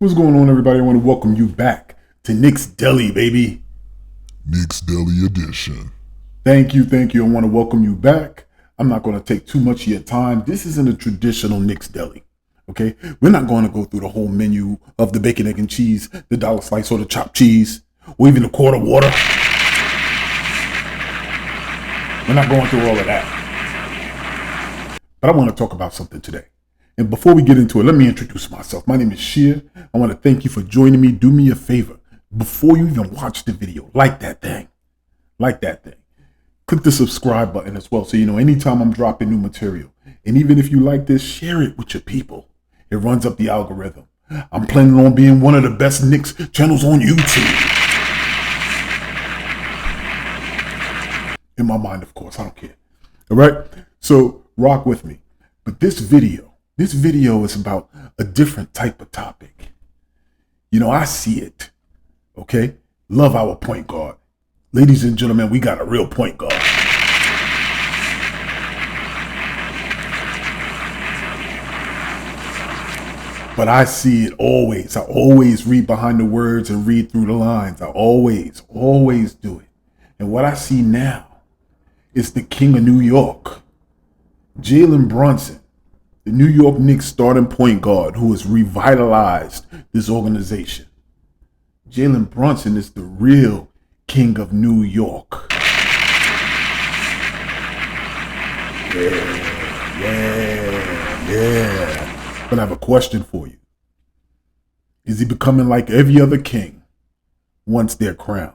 What's going on, everybody? I want to welcome you back to Knicks Deli, baby. Knicks Deli Edition. Thank you. I want to welcome you back. I'm not going to take too much of your time. This isn't a traditional Knicks Deli, okay? We're not going to go through the whole menu of the bacon, egg, and cheese, the dollar slice, or the chopped cheese, or even the quarter water. We're not going through all of that. But I want to talk about something today. And before we get into it, let me introduce myself. My name is Sheer. I want to thank you for joining me. Do me a favor. Before you even watch the video, like that thing. Click the subscribe button as well, so you know anytime I'm dropping new material. And even if you like this, share it with your people. It runs up the algorithm. I'm planning on being one of the best Knicks channels on YouTube. In my mind, of course, I don't care. All right? So rock with me. But this video is about a different type of topic. You know, I see it. Okay? Love our point guard. Ladies and gentlemen, we got a real point guard. But I see it always. I always read behind the words and read through the lines. I always do it. And what I see now is the king of New York, Jalen Brunson, the New York Knicks starting point guard who has revitalized this organization. Jalen Brunson is the real king of New York. Yeah. But I have a question for you. Is he becoming like every other king once they're crowned?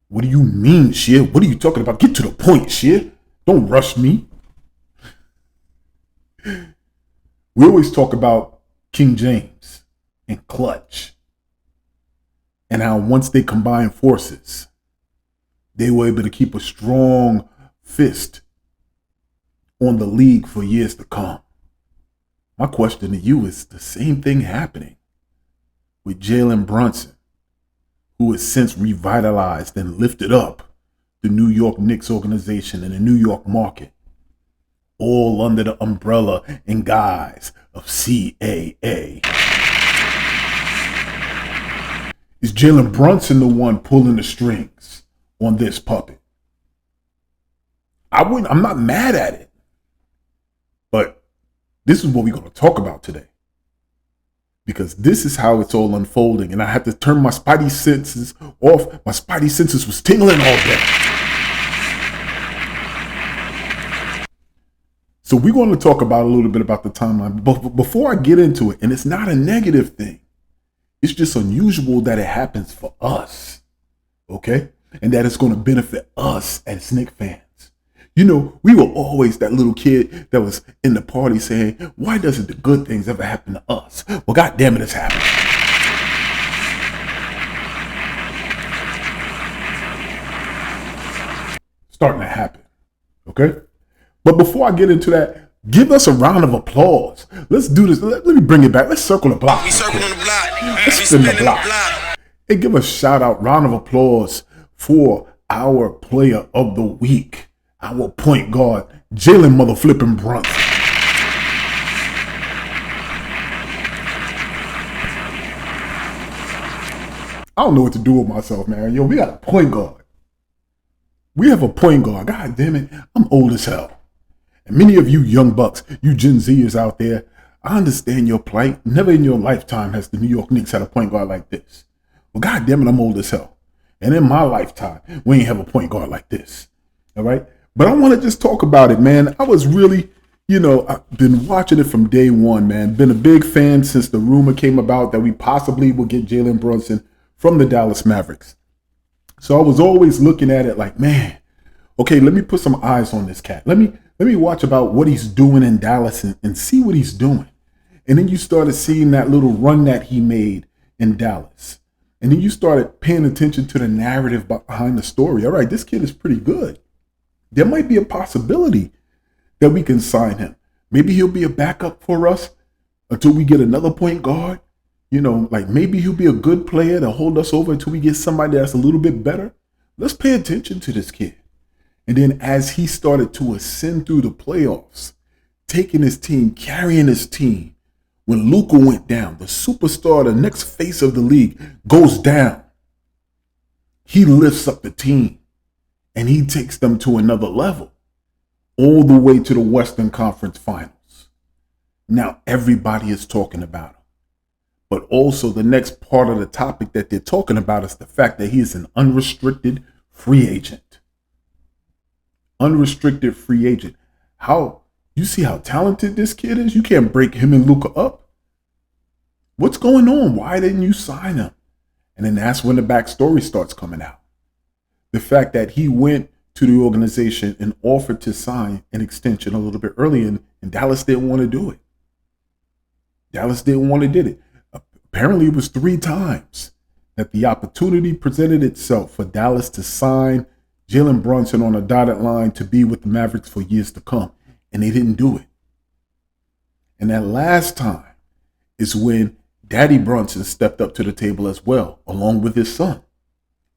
What do you mean, Sheer? What are you talking about? Get to the point, Sheer. Don't rush me. We always talk about King James and Klutch and how once they combined forces, they were able to keep a strong fist on the league for years to come. My question to you is the same thing happening with Jalen Brunson, who has since revitalized and lifted up the New York Knicks organization and the New York market, all under the umbrella and guise of CAA. Is Jalen Brunson the one pulling the strings on this puppet? I'm not mad at it, but this is what we're going to talk about today, because this is how it's all unfolding, and I had to turn my spidey senses off. My spidey senses was tingling all day. So we're going to talk about a little bit about the timeline. But before I get into it, and it's not a negative thing, it's just unusual that it happens for us, okay? And that it's going to benefit us as Knicks fans. You know, we were always that little kid that was in the party saying, why doesn't the good things ever happen to us? Well, God damn it, it's happening. Starting to happen, okay? But before I get into that, give us a round of applause. Let's do this. Let me bring it back. Let's circle the block. We circling the block. Let's spin the block. And give a shout out, round of applause for our player of the week, our point guard, Jalen mother flipping Brunson. I don't know what to do with myself, man. Yo, we got a point guard. We have a point guard. God damn it, I'm old as hell. And many of you young bucks, you Gen Zers out there, I understand your plight. Never in your lifetime has the New York Knicks had a point guard like this. Well, God damn it, I'm old as hell. And in my lifetime, we ain't have a point guard like this. All right? But I want to just talk about it, man. I was really, I've been watching it from day one, man. Been a big fan since the rumor came about that we possibly will get Jalen Brunson from the Dallas Mavericks. So I was always looking at it like, man, okay, let me put some eyes on this cat. Let me watch about what he's doing in Dallas and see what he's doing. And then you started seeing that little run that he made in Dallas. And then you started paying attention to the narrative behind the story. All right, this kid is pretty good. There might be a possibility that we can sign him. Maybe he'll be a backup for us until we get another point guard. You know, like maybe he'll be a good player to hold us over until we get somebody that's a little bit better. Let's pay attention to this kid. And then as he started to ascend through the playoffs, taking his team, carrying his team, When Luka went down, the superstar, the next face of the league, goes down, he lifts up the team and he takes them to another level, all the way to the Western Conference Finals. Now everybody is talking about him. But also the next part of the topic that they're talking about is the fact that he is an unrestricted free agent. Unrestricted free agent. You see how talented this kid is? You can't break him and Luka up. What's going on? Why didn't you sign him? And then that's when the backstory starts coming out. The fact that he went to the organization and offered to sign an extension a little bit earlier, and Dallas didn't want to do it. Dallas didn't want to do it. Apparently it was 3 times that the opportunity presented itself for Dallas to sign Jalen Brunson on a dotted line to be with the Mavericks for years to come. And they didn't do it. And that last time is when Daddy Brunson stepped up to the table as well, along with his son.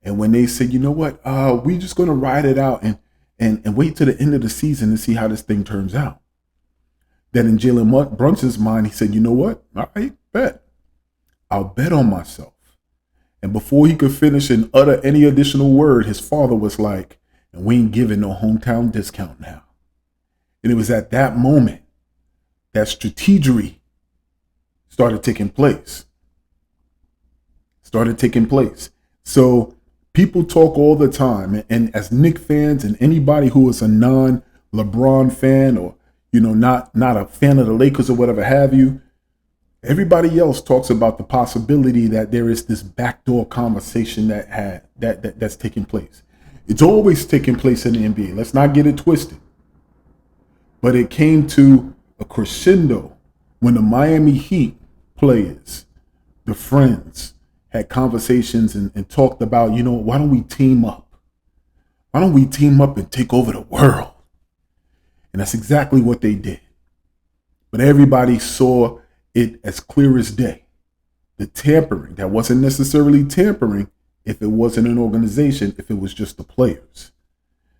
And when they said, you know what, we're just going to ride it out and wait till the end of the season to see how this thing turns out. Then in Jalen Brunson's mind, he said, you know what, all right, bet. I'll bet on myself. And before he could finish and utter any additional word, his father was like, and we ain't giving no hometown discount now. And it was at that moment that strategery started taking place. So people talk all the time, and as Knicks fans and anybody who is a non-LeBron fan or, not a fan of the Lakers or whatever have you, everybody else talks about the possibility that there is this backdoor conversation that's taking place. It's always taking place in the NBA. Let's not get it twisted. But it came to a crescendo when the Miami Heat players, the friends, had conversations and talked about, why don't we team up? Why don't we team up and take over the world? And that's exactly what they did. But everybody saw it as clear as day. The tampering, that wasn't necessarily tampering if it wasn't an organization, if it was just the players.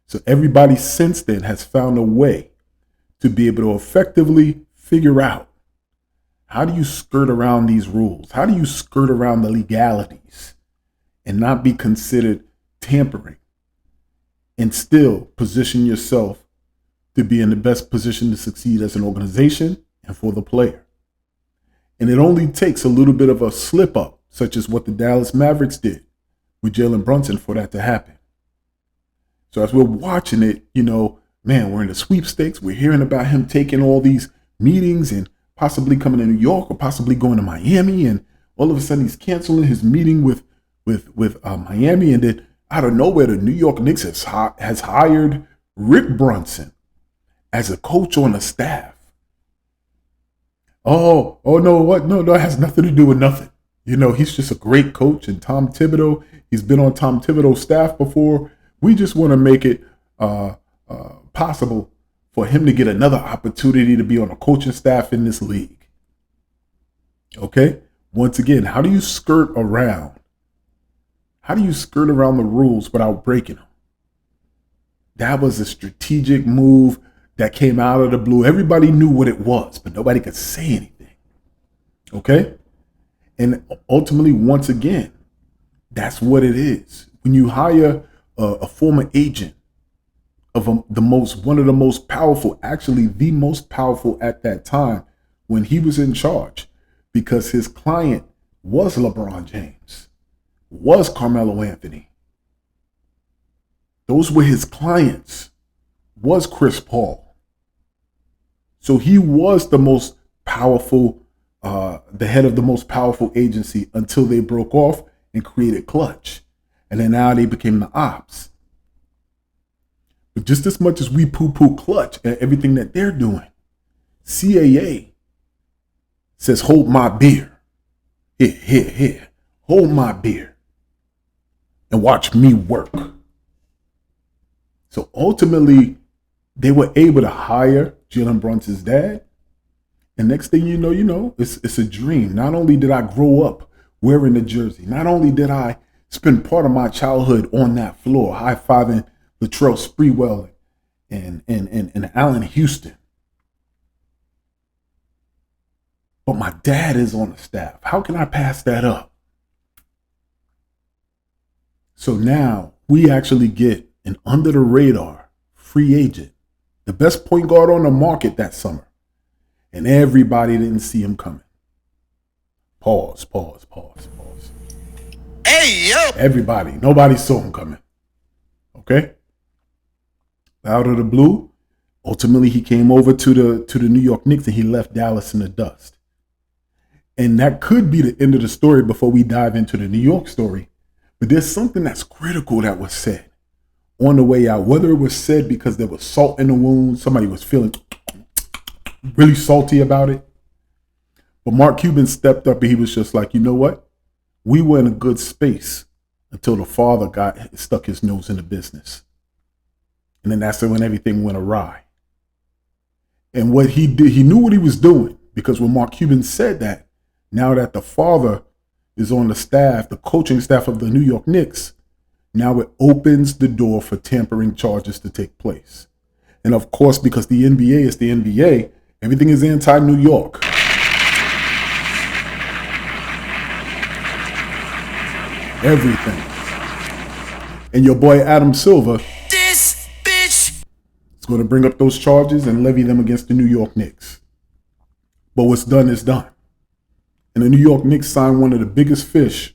So everybody since then has found a way to be able to effectively figure out, how do you skirt around these rules? How do you skirt around the legalities and not be considered tampering and still position yourself to be in the best position to succeed as an organization and for the player? And it only takes a little bit of a slip up, such as what the Dallas Mavericks did with Jalen Brunson, for that to happen. So as we're watching it, man, we're in the sweepstakes. We're hearing about him taking all these meetings and possibly coming to New York or possibly going to Miami. And all of a sudden he's canceling his meeting with Miami. And then out of nowhere, the New York Knicks has hired Rick Brunson as a coach on the staff. Oh, no, what? No, it has nothing to do with nothing. He's just a great coach. And Tom Thibodeau, he's been on Tom Thibodeau's staff before. We just want to make it possible for him to get another opportunity to be on a coaching staff in this league. Okay? Once again, how do you skirt around the rules without breaking them? That was a strategic move that came out of the blue. Everybody knew what it was, but nobody could say anything. Okay? And ultimately, once again, that's what it is. When you hire a former agent of one of the most powerful, actually the most powerful at that time when he was in charge, because his client was LeBron James, was Carmelo Anthony. Those were his clients, was Chris Paul. So he was the most powerful, the head of the most powerful agency until they broke off and created Klutch. And then now they became the ops. But just as much as we poo-poo Klutch and everything that they're doing, CAA says, hold my beer. Here. Hold my beer. And watch me work. So ultimately, they were able to hire Jalen Brunson's dad. And next thing you know, it's a dream. Not only did I grow up wearing the jersey, not only did I spend part of my childhood on that floor, high-fiving Latrell Sprewell and Allen Houston. but my dad is on the staff. How can I pass that up? So now we actually get an under the radar free agent, the best point guard on the market that summer. And everybody didn't see him coming. Pause. Hey, yo! Everybody, nobody saw him coming. Okay? Out of the blue, ultimately he came over to the New York Knicks and he left Dallas in the dust. And that could be the end of the story before we dive into the New York story. But there's something that's critical that was said on the way out, whether it was said because there was salt in the wound, somebody was feeling really salty about it. But Mark Cuban stepped up and he was just like, you know what? We were in a good space until the father stuck his nose in the business. And then that's when everything went awry. And what he did, he knew what he was doing, because when Mark Cuban said that, now that the father is on the staff, the coaching staff of the New York Knicks, now it opens the door for tampering charges to take place. And of course, because the NBA is the NBA, everything is anti-New York. Everything. And your boy Adam Silver, This bitch! is going to bring up those charges and levy them against the New York Knicks. But what's done is done. And the New York Knicks signed one of the biggest fish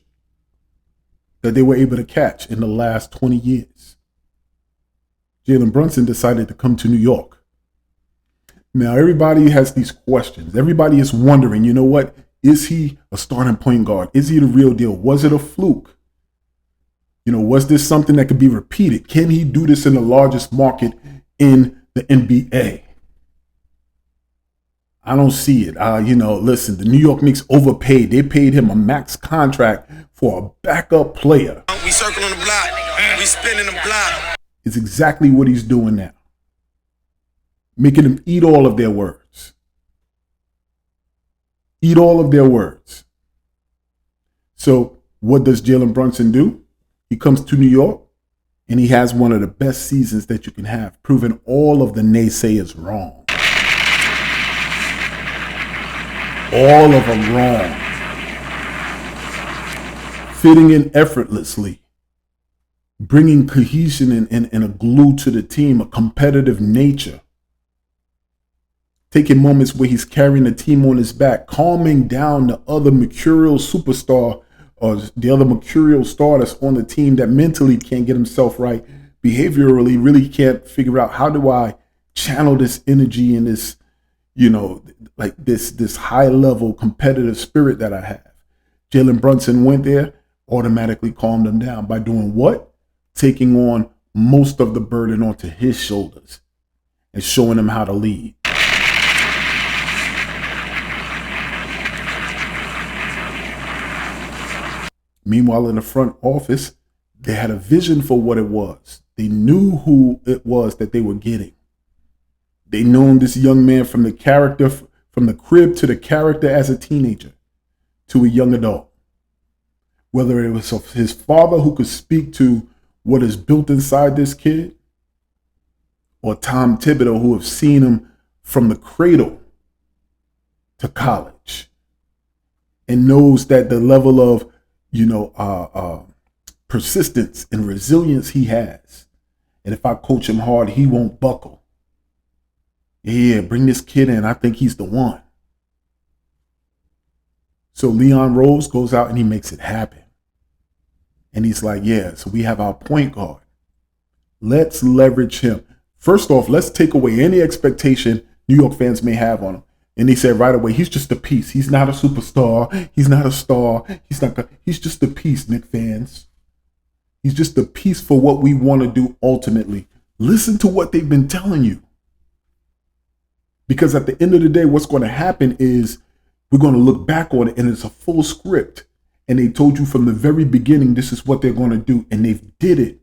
that they were able to catch in the last 20 years. Jalen Brunson decided to come to New York. Now, everybody has these questions. Everybody is wondering, you know what? Is he a starting point guard? Is he the real deal? Was it a fluke? You know, was this something that could be repeated? Can he do this in the largest market in the NBA? I don't see it. Listen, the New York Knicks overpaid. They paid him a max contract for a backup player. We circling the block. We spinning the block. It's exactly what he's doing now. Making them eat all of their words. Eat all of their words. So what does Jalen Brunson do? He comes to New York and he has one of the best seasons that you can have, proving all of the naysayers wrong. All of them wrong. Fitting in effortlessly. Bringing cohesion and a glue to the team, a competitive nature. Taking moments where he's carrying the team on his back, calming down the other mercurial superstar or the other mercurial star that's on the team that mentally can't get himself right, behaviorally really can't figure out, how do I channel this energy and this, like this high level competitive spirit that I have. Jalen Brunson went there, automatically calmed him down by doing what? Taking on most of the burden onto his shoulders and showing him how to lead. Meanwhile, in the front office, they had a vision for what it was. They knew who it was that they were getting. They known this young man from the character, from the crib to the character as a teenager to a young adult. Whether it was his father who could speak to what is built inside this kid, or Tom Thibodeau, who have seen him from the cradle to college and knows that the level of persistence and resilience he has. And if I coach him hard, he won't buckle. Yeah, bring this kid in. I think he's the one. So Leon Rose goes out and he makes it happen. And he's like, yeah, so we have our point guard. Let's leverage him. First off, let's take away any expectation New York fans may have on him. And he said right away, he's just a piece. He's not a superstar. He's not a star. He's just a piece, Knicks fans. He's just a piece for what we want to do ultimately. Listen to what they've been telling you. Because at the end of the day, what's going to happen is we're going to look back on it and it's a full script. And they told you from the very beginning, this is what they're going to do. And they've did it.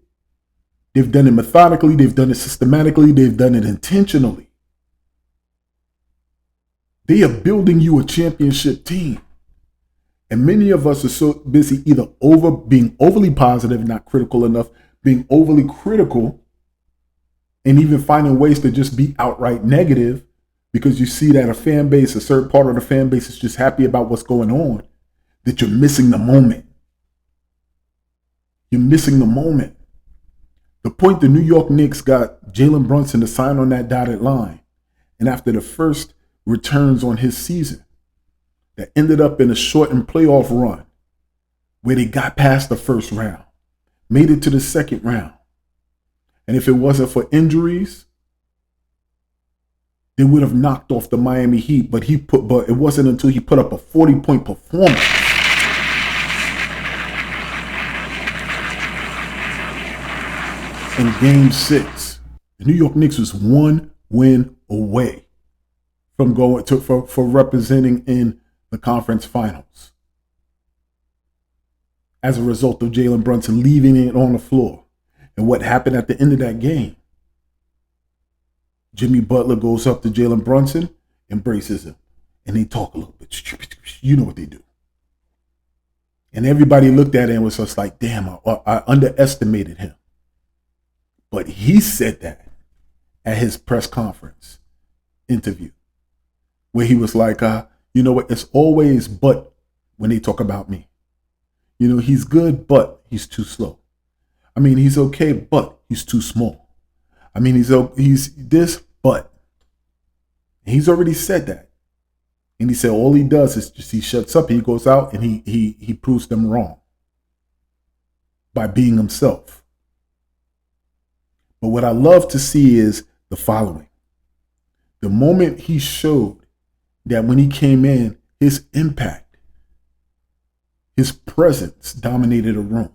They've done it methodically. They've done it systematically. They've done it intentionally. They are building you a championship team. And many of us are so busy either being overly positive, not critical enough, being overly critical, and even finding ways to just be outright negative because you see that a fan base, a certain part of the fan base is just happy about what's going on, that you're missing the moment. You're missing the moment. The point the New York Knicks got Jalen Brunson to sign on that dotted line, and after the first returns on his season, that ended up in a shortened playoff run where they got past the first round, made it to the second round. And if it wasn't for injuries, they would have knocked off the Miami Heat, but it wasn't until he put up a 40-point performance in Game 6. The New York Knicks was one win away from going for representing in the conference finals as a result of Jalen Brunson leaving it on the floor. And what happened at the end of that game? Jimmy Butler goes up to Jalen Brunson, embraces him, and they talk a little bit. You know what they do. And everybody looked at it and was just like, damn, I underestimated him. But he said that at his press conference interview, where he was like, you know what, it's always but when they talk about me. You know, he's good, but he's too slow. I mean, he's okay, but he's too small. I mean, he's this, but. He's already said that. And he said all he does is just he shuts up, he goes out, and he proves them wrong by being himself. But what I love to see is the following. The moment he showed that when he came in, his impact, his presence dominated a room.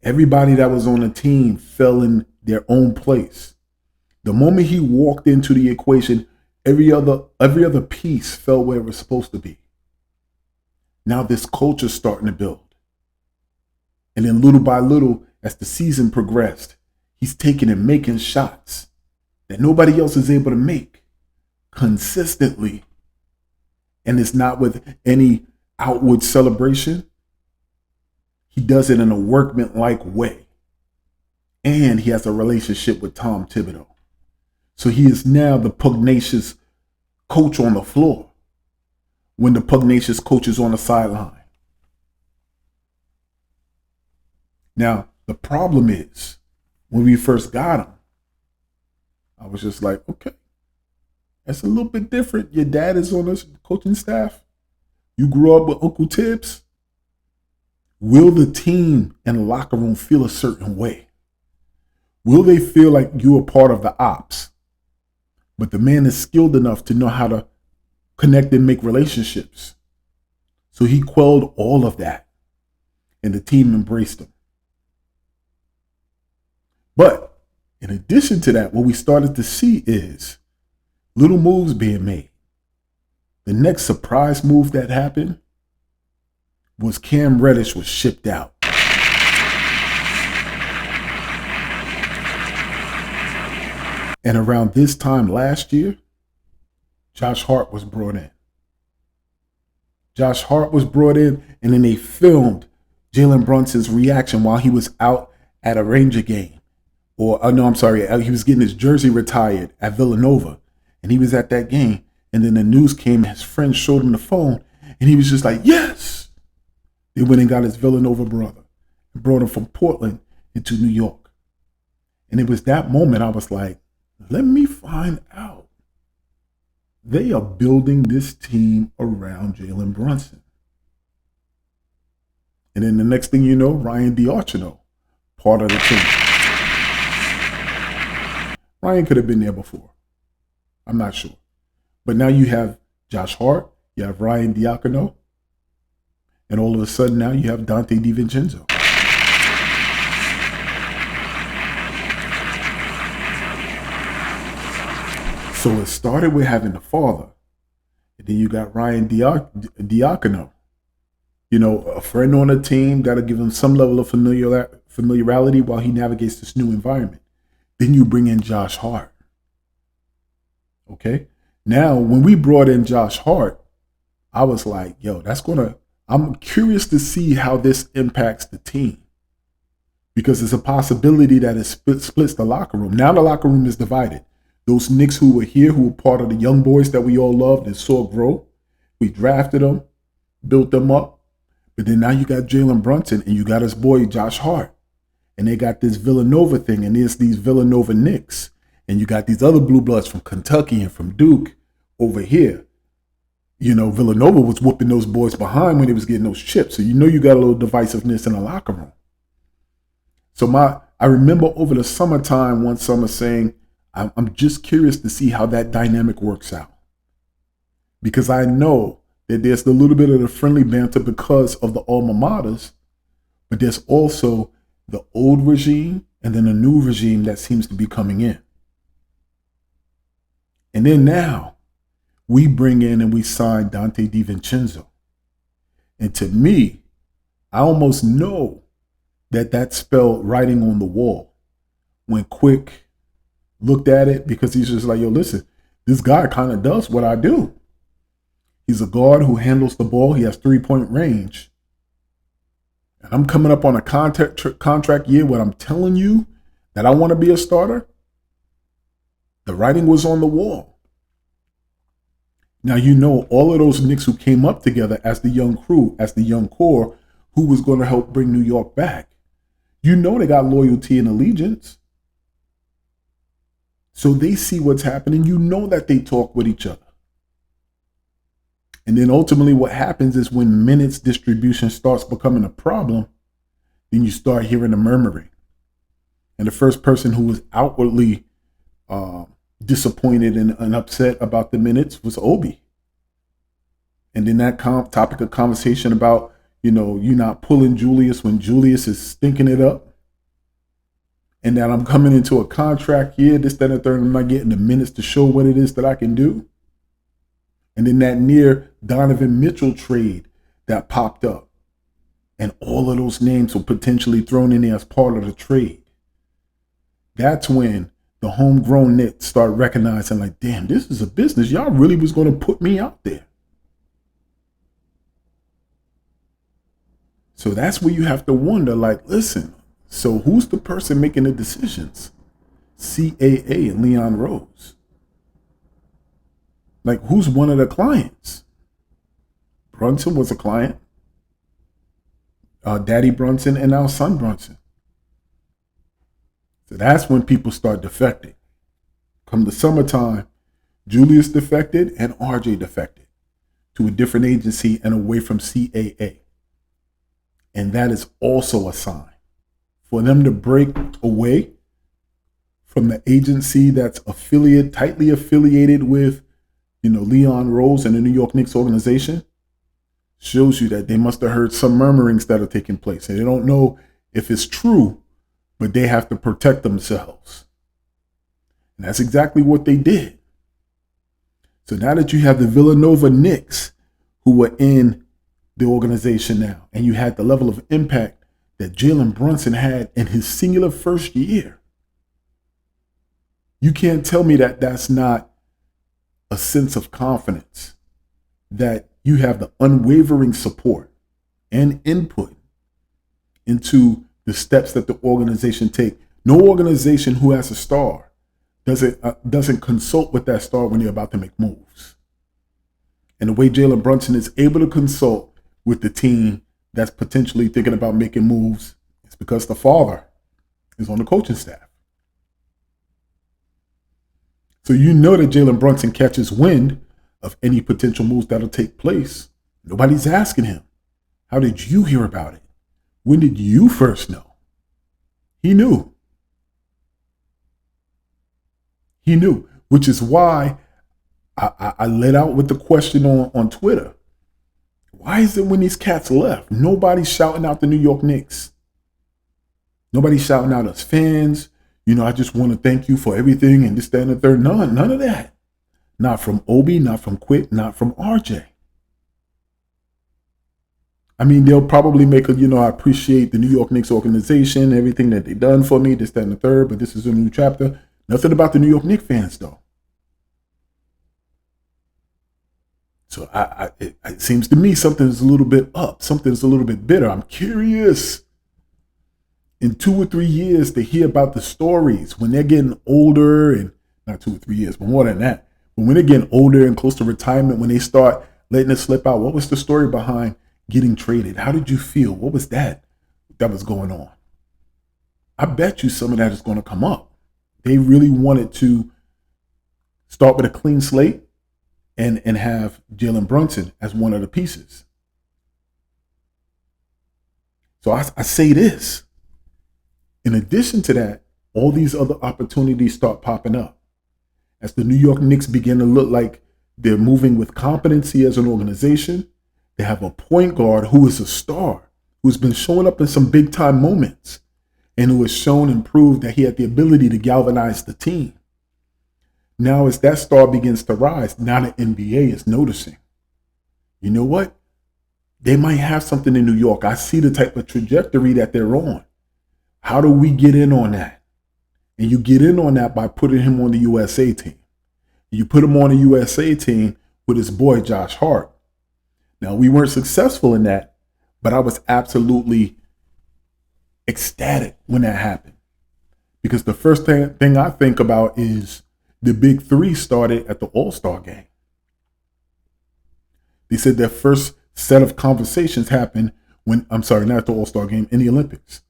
Everybody that was on the team fell in their own place. The moment he walked into the equation, every other piece fell where it was supposed to be. Now this culture's starting to build. And then little by little, as the season progressed, he's taking and making shots that nobody else is able to make consistently. And it's not with any outward celebration. He does it in a workmanlike way. And he has a relationship with Tom Thibodeau. So he is now the pugnacious coach on the floor when the pugnacious coach is on the sideline. Now, the problem is, when we first got him, I was just like, okay, that's a little bit different. Your dad is on the coaching staff. You grew up with Uncle Tibbs. Will the team and the locker room feel a certain way? Will they feel like you are part of the ops? But the man is skilled enough to know how to connect and make relationships. So he quelled all of that, and the team embraced him. But in addition to that, what we started to see is little moves being made. The next surprise move that happened was Cam Reddish was shipped out. And around this time last year, Josh Hart was brought in. Josh Hart was brought in, and then they filmed Jalen Brunson's reaction while he was out at a Ranger game. He was getting his jersey retired at Villanova, and he was at that game. And then the news came, his friend showed him the phone, and he was just like, yes. They went and got his Villanova brother and brought him from Portland into New York. And it was that moment I was like, let me find out. They are building this team around Jalen Brunson. And then the next thing you know, Ryan DiArchino, part of the team. Ryan could have been there before. I'm not sure. But now you have Josh Hart, you have Ryan DiArchino, and all of a sudden now you have Dante DiVincenzo. So it started with having the father, and then you got Ryan DiArchino. You know, a friend on the team, got to give him some level of familiarity while he navigates this new environment. Then you bring in Josh Hart. Okay? Now, when we brought in Josh Hart, I was like, yo, I'm curious to see how this impacts the team. Because there's a possibility that it splits the locker room. Now the locker room is divided. Those Knicks who were here, who were part of the young boys that we all loved and saw grow. We drafted them, built them up. But then now you got Jalen Brunson and you got his boy Josh Hart. And they got this Villanova thing, and there's these Villanova Knicks. And you got these other blue bloods from Kentucky and from Duke over here. You know, Villanova was whooping those boys behind when they was getting those chips. So you know you got a little divisiveness in the locker room. So I remember over the summertime, one summer saying, I'm just curious to see how that dynamic works out. Because I know that there's a little bit of the friendly banter because of the alma maters, but there's also the old regime and then a new regime that seems to be coming in. And then now we bring in and we sign Dante DiVincenzo. And to me, I almost know that spelled writing on the wall when Quick looked at it, because he's just like, yo, listen, this guy kind of does what I do. He's a guard who handles the ball. He has 3-point range. And I'm coming up on a contract year when I'm telling you that I want to be a starter. The writing was on the wall. Now, you know, all of those Knicks who came up together as the young crew, as the young core, who was going to help bring New York back. You know they got loyalty and allegiance. So they see what's happening. You know that they talk with each other. And then ultimately what happens is when minutes distribution starts becoming a problem, then you start hearing the murmuring. And the first person who was outwardly disappointed and upset about the minutes was Obi. And then that topic of conversation about, you know, you not pulling Julius when Julius is stinking it up. And that I'm coming into a contract year, this, that, and the third, and I'm not getting the minutes to show what it is that I can do. And then that near Donovan Mitchell trade that popped up. And all of those names were potentially thrown in there as part of the trade. That's when the homegrown Knicks start recognizing, like, damn, this is a business. Y'all really was going to put me out there. So that's where you have to wonder, like, listen, so who's the person making the decisions? CAA and Leon Rose. Like, who's one of the clients? Brunson was a client. Daddy Brunson and now son Brunson. So that's when people start defecting. Come the summertime, Julius defected and RJ defected to a different agency and away from CAA. And that is also a sign for them to break away from the agency that's tightly affiliated with, you know, Leon Rose and the New York Knicks organization. Shows you that they must have heard some murmurings that are taking place. And they don't know if it's true, but they have to protect themselves. And that's exactly what they did. So now that you have the Villanova Knicks who are in the organization now, and you had the level of impact that Jalen Brunson had in his singular first year, you can't tell me that that's not a sense of confidence, that you have the unwavering support and input into the steps that the organization take. No organization who has a star doesn't consult with that star when they're about to make moves. And the way Jalen Brunson is able to consult with the team that's potentially thinking about making moves is because the father is on the coaching staff. So you know that Jalen Brunson catches wind of any potential moves that'll take place. Nobody's asking him, how did you hear about it? When did you first know? He knew. He knew, which is why I let out with the question on Twitter. Why is it when these cats left, nobody's shouting out the New York Knicks? Nobody's shouting out us fans. You know, I just want to thank you for everything and this, that, and the third. None of that. Not from Obi, not from Quick, not from RJ. I mean, they'll probably make a, I appreciate the New York Knicks organization, everything that they've done for me, this, that, and the third, but this is a new chapter. Nothing about the New York Knicks fans, though. So it seems to me something's a little bit up. Something's a little bit bitter. I'm curious in 2 or 3 years to hear about the stories when they're getting older and not 2 or 3 years, but more than that. But when they're getting older and close to retirement, when they start letting it slip out, what was the story behind getting traded? How did you feel? What was that was going on? I bet you some of that is going to come up. They really wanted to start with a clean slate and have Jalen Brunson as one of the pieces. So I say this. In addition to that, all these other opportunities start popping up. As the New York Knicks begin to look like they're moving with competency as an organization, they have a point guard who is a star, who's been showing up in some big time moments, and who has shown and proved that he had the ability to galvanize the team. Now, as that star begins to rise, now the NBA is noticing. You know what? They might have something in New York. I see the type of trajectory that they're on. How do we get in on that? And you get in on that by putting him on the USA team. You put him on the USA team with his boy, Josh Hart. Now, we weren't successful in that, but I was absolutely ecstatic when that happened. Because the first thing I think about is the big three started at the All-Star game. They said their first set of conversations happened when, I'm sorry, not the All-Star game, in the Olympics,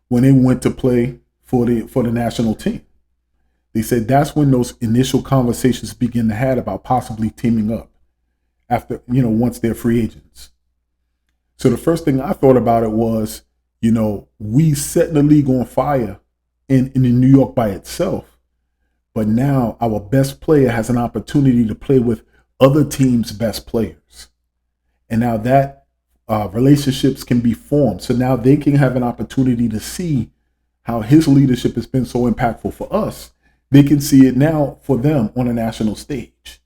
when they went to play for the national team. They said that's when those initial conversations begin to have about possibly teaming up after, once they're free agents. So the first thing I thought about it was, we set the league on fire in New York by itself, but now our best player has an opportunity to play with other teams' best players. And now that relationships can be formed. So now they can have an opportunity to see how his leadership has been so impactful for us. They can see it now for them on a national stage.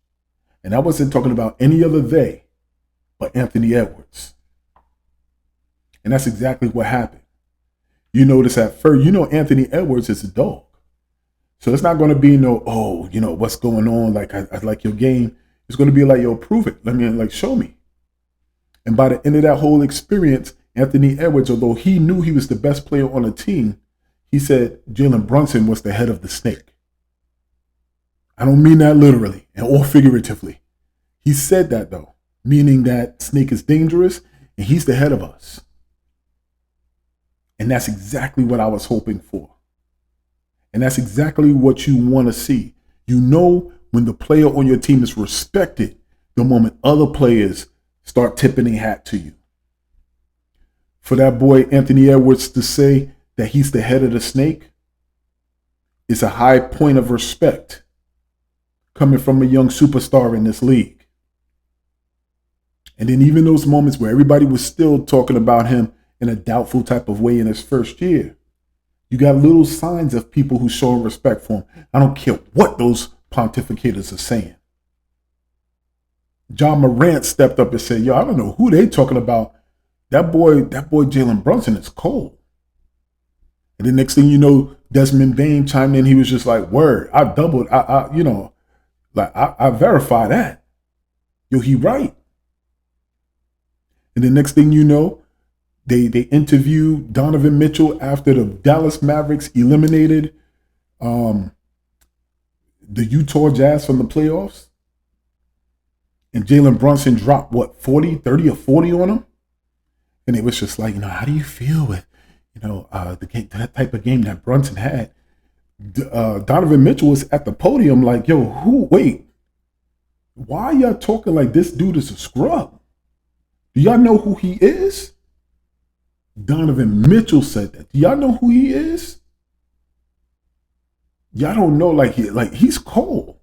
And I wasn't talking about any other they, but Anthony Edwards. And that's exactly what happened. You notice at first, Anthony Edwards is a dog. So it's not going to be what's going on? Like, I like your game. It's going to be like, prove it. Show me. And by the end of that whole experience, Anthony Edwards, although he knew he was the best player on the team, he said Jalen Brunson was the head of the snake. I don't mean that literally or figuratively. He said that, though, meaning that snake is dangerous and he's the head of us. And that's exactly what I was hoping for. And that's exactly what you want to see. When the player on your team is respected, the moment other players start tipping their hat to you. For that boy Anthony Edwards to say that he's the head of the snake is a high point of respect coming from a young superstar in this league. And then even those moments where everybody was still talking about him in a doubtful type of way in his first year, you got little signs of people who show respect for him. I don't care what those pontificators are saying. John Morant stepped up and said, I don't know who they talking about. That boy Jalen Brunson is cold. And the next thing you know, Desmond Bain chimed in. He was just like, word, I doubled. I verify that. He right. And the next thing you know, they interviewed Donovan Mitchell after the Dallas Mavericks eliminated the Utah Jazz from the playoffs. And Jalen Brunson dropped, 30 or 40 on him? And it was just like, how do you feel with, the game, that type of game that Brunson had? Donovan Mitchell was at the podium like, why are y'all talking like this dude is a scrub? Do y'all know who he is? Donovan Mitchell said that. Do y'all know who he is? Y'all don't know, he's cold.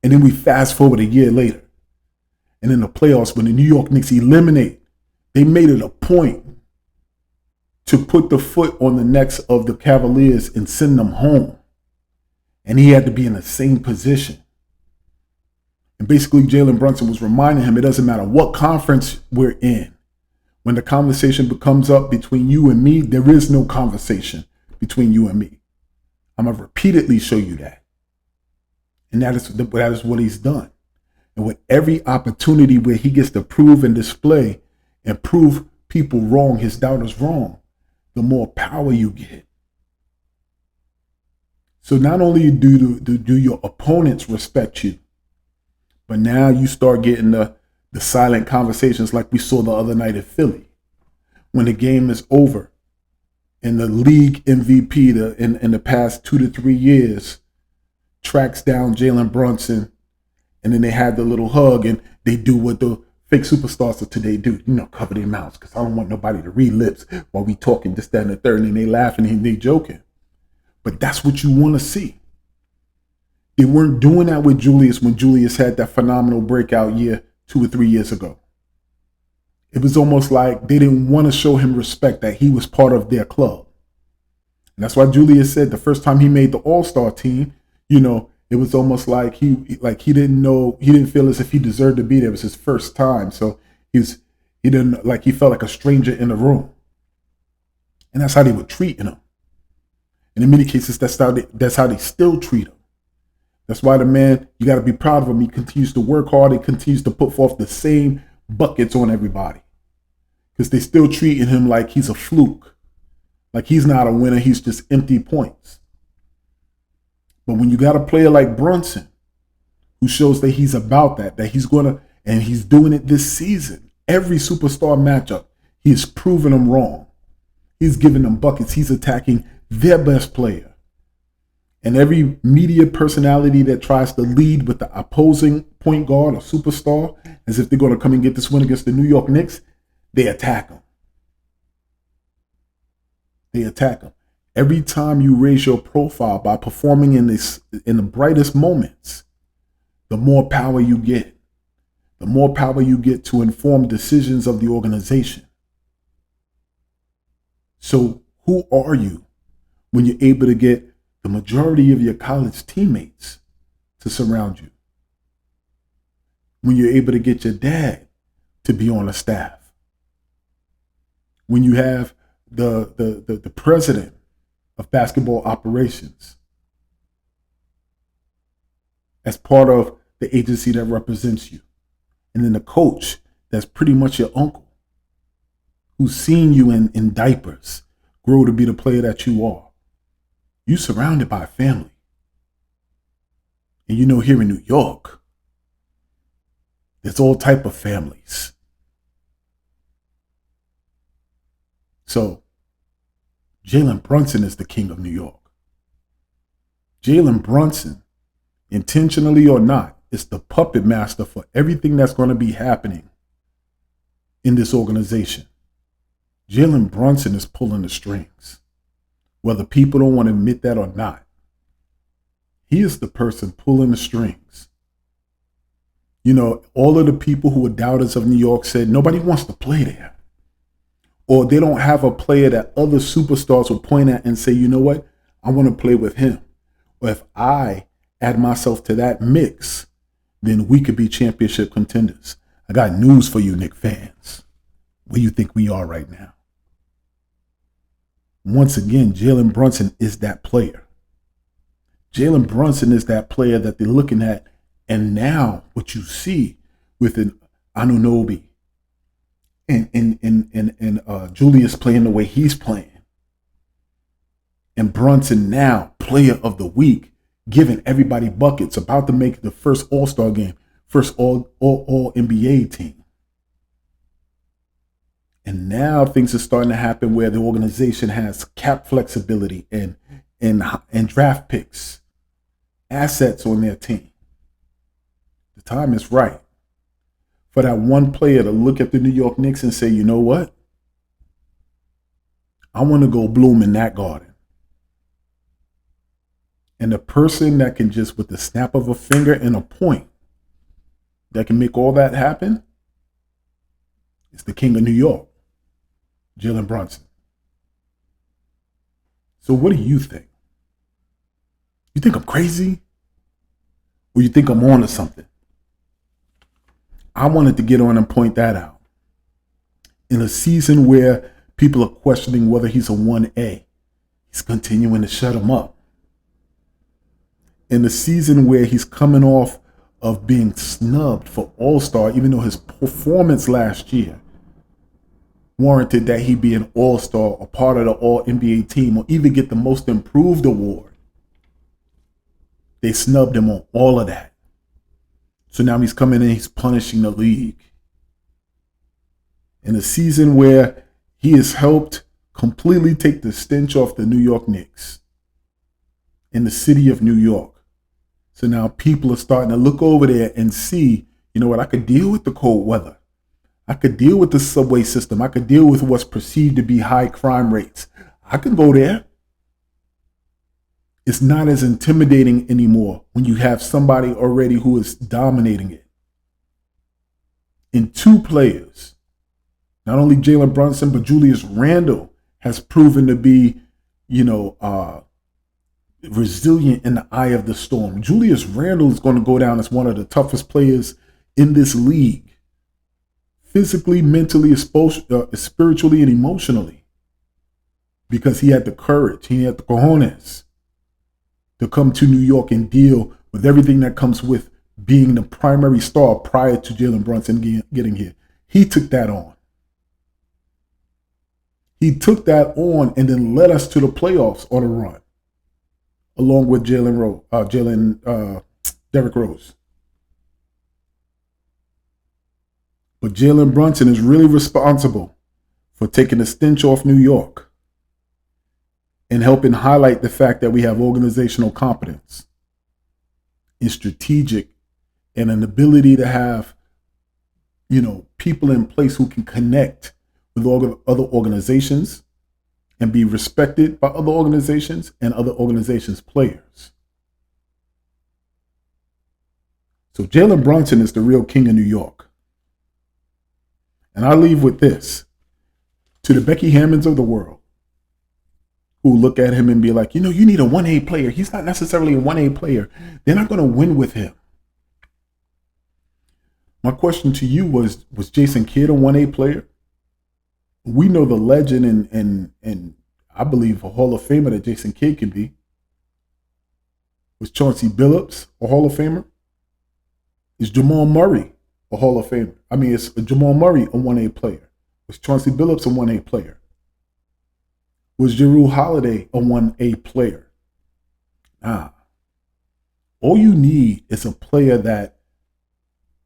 And then we fast forward a year later. And in the playoffs, when the New York Knicks eliminate, they made it a point to put the foot on the necks of the Cavaliers and send them home. And he had to be in the same position. And basically, Jalen Brunson was reminding him, it doesn't matter what conference we're in. When the conversation comes up between you and me, there is no conversation between you and me. I'm going to repeatedly show you that. And that is what he's done. And with every opportunity where he gets to prove and display and prove people wrong, his doubters wrong, the more power you get. So not only do your opponents respect you, but now you start getting the silent conversations like we saw the other night in Philly. When the game is over and the league MVP in the past 2 to 3 years tracks down Jalen Brunson, and then they have the little hug and they do what the fake superstars of today do, cover their mouths because I don't want nobody to read lips while we talking this, that, and the third, and they laughing and they joking. But that's what you want to see. They weren't doing that with Julius when Julius had that phenomenal breakout year 2 or 3 years ago. It was almost like they didn't want to show him respect, that he was part of their club. And that's why Julius said the first time he made the All-Star team, it was almost like he didn't feel as if he deserved to be there. It was his first time. So he felt like a stranger in the room. And that's how they were treating him. And in many cases, that's how they still treat him. That's why the man, you got to be proud of him. He continues to work hard. He continues to put forth the same buckets on everybody. Because they still treating him like he's a fluke. Like he's not a winner. He's just empty points. But when you got a player like Brunson, who shows that he's about that he's going to, and he's doing it this season, every superstar matchup, he's proven them wrong. He's giving them buckets. He's attacking their best player. And every media personality that tries to lead with the opposing point guard or superstar, as if they're going to come and get this win against the New York Knicks, they attack him. They attack him. Every time you raise your profile by performing in the brightest moments, the more power you get. The more power you get to inform decisions of the organization. So who are you when you're able to get the majority of your college teammates to surround you? When you're able to get your dad to be on the staff? When you have the president of basketball operations as part of the agency that represents you. And then the coach that's pretty much your uncle, who's seen you in diapers grow to be the player that you are. You surrounded by family. And here in New York, there's all type of families. So Jalen Brunson is the king of New York. Jalen Brunson, intentionally or not, is the puppet master for everything that's going to be happening in this organization. Jalen Brunson is pulling the strings, whether people don't want to admit that or not. He is the person pulling the strings. All of the people who were doubters of New York said nobody wants to play there. Or they don't have a player that other superstars will point at and say, you know what, I want to play with him. Or if I add myself to that mix, then we could be championship contenders. I got news for you, Knicks fans. Where you think we are right now? Once again, Jalen Brunson is that player. Jalen Brunson is that player that they're looking at. And now what you see with an Anunoby, and Julius playing the way he's playing. And Brunson now, player of the week, giving everybody buckets, about to make the first All-Star game, first all NBA team. And now things are starting to happen where the organization has cap flexibility and draft picks, assets on their team. The time is right for that one player to look at the New York Knicks and say, you know what? I want to go bloom in that garden. And the person that can just, with the snap of a finger and a point, that can make all that happen is the king of New York, Jalen Brunson. So what do you think? You think I'm crazy? Or you think I'm on to something? I wanted to get on and point that out. In a season where people are questioning whether he's a 1A, he's continuing to shut him up. In the season where he's coming off of being snubbed for All-Star, even though his performance last year warranted that he be an All-Star or part of the All-NBA team or even get the Most Improved award. They snubbed him on all of that. So now he's coming in, he's punishing the league. In a season where he has helped completely take the stench off the New York Knicks in the city of New York. So now people are starting to look over there and see, you know what, I could deal with the cold weather. I could deal with the subway system. I could deal with what's perceived to be high crime rates. I can go there. It's not as intimidating anymore when you have somebody already who is dominating it. In two players, not only Jalen Brunson, but Julius Randle has proven to be, resilient in the eye of the storm. Julius Randle is going to go down as one of the toughest players in this league, physically, mentally, spiritually, and emotionally, because he had the courage, he had the cojones to come to New York and deal with everything that comes with being the primary star prior to Jalen Brunson getting here. He took that on. He took that on and then led us to the playoffs on a run, along with Derrick Rose. But Jalen Brunson is really responsible for taking the stench off New York and helping highlight the fact that we have organizational competence and strategic and an ability to have, people in place who can connect with other organizations and be respected by other organizations and other organizations' players. So Jalen Brunson is the real king of New York. And I leave with this. To the Becky Hammonds of the world, who look at him and be like, you need a 1A player. He's not necessarily a 1A player. They're not going to win with him. My question to you was Jason Kidd a 1A player? We know the legend and I believe a Hall of Famer that Jason Kidd can be. Was Chauncey Billups a Hall of Famer? Is Jamal Murray a Hall of Famer? Is Jamal Murray a 1A player? Was Chauncey Billups a 1A player? Was Jrue Holiday a 1A player? Nah. All you need is a player that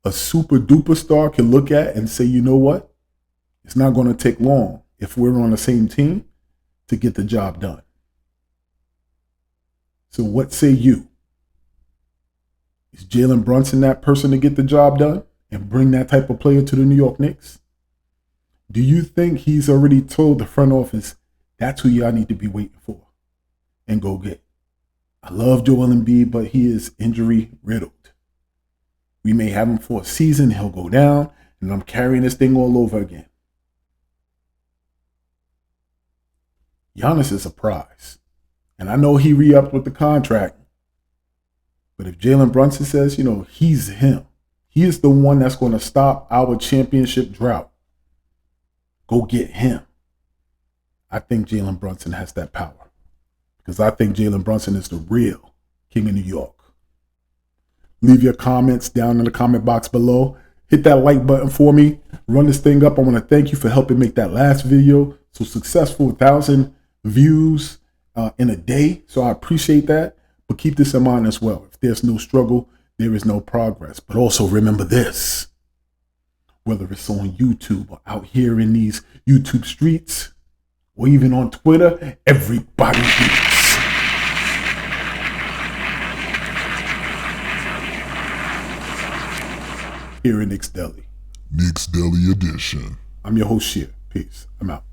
a super duper star can look at and say, you know what? It's not going to take long if we're on the same team to get the job done. So what say you? Is Jalen Brunson that person to get the job done and bring that type of player to the New York Knicks? Do you think he's already told the front office that's who y'all need to be waiting for and go get? I love Joel Embiid, but he is injury riddled. We may have him for a season, he'll go down, and I'm carrying this thing all over again. Giannis is a prize. And I know he re-upped with the contract. But if Jalen Brunson says, he's him, he is the one that's going to stop our championship drought, go get him. I think Jalen Brunson has that power. Because I think Jalen Brunson is the real king of New York. Leave your comments down in the comment box below. Hit that like button for me. Run this thing up. I want to thank you for helping make that last video so successful, 1,000 views in a day. So I appreciate that. But keep this in mind as well. If there's no struggle, there is no progress. But also remember this. Whether it's on YouTube or out here in these YouTube streets or even on Twitter, everybody eats. Here in Knicks Deli. Knicks Deli Edition. I'm your host, Sheer. Peace. I'm out.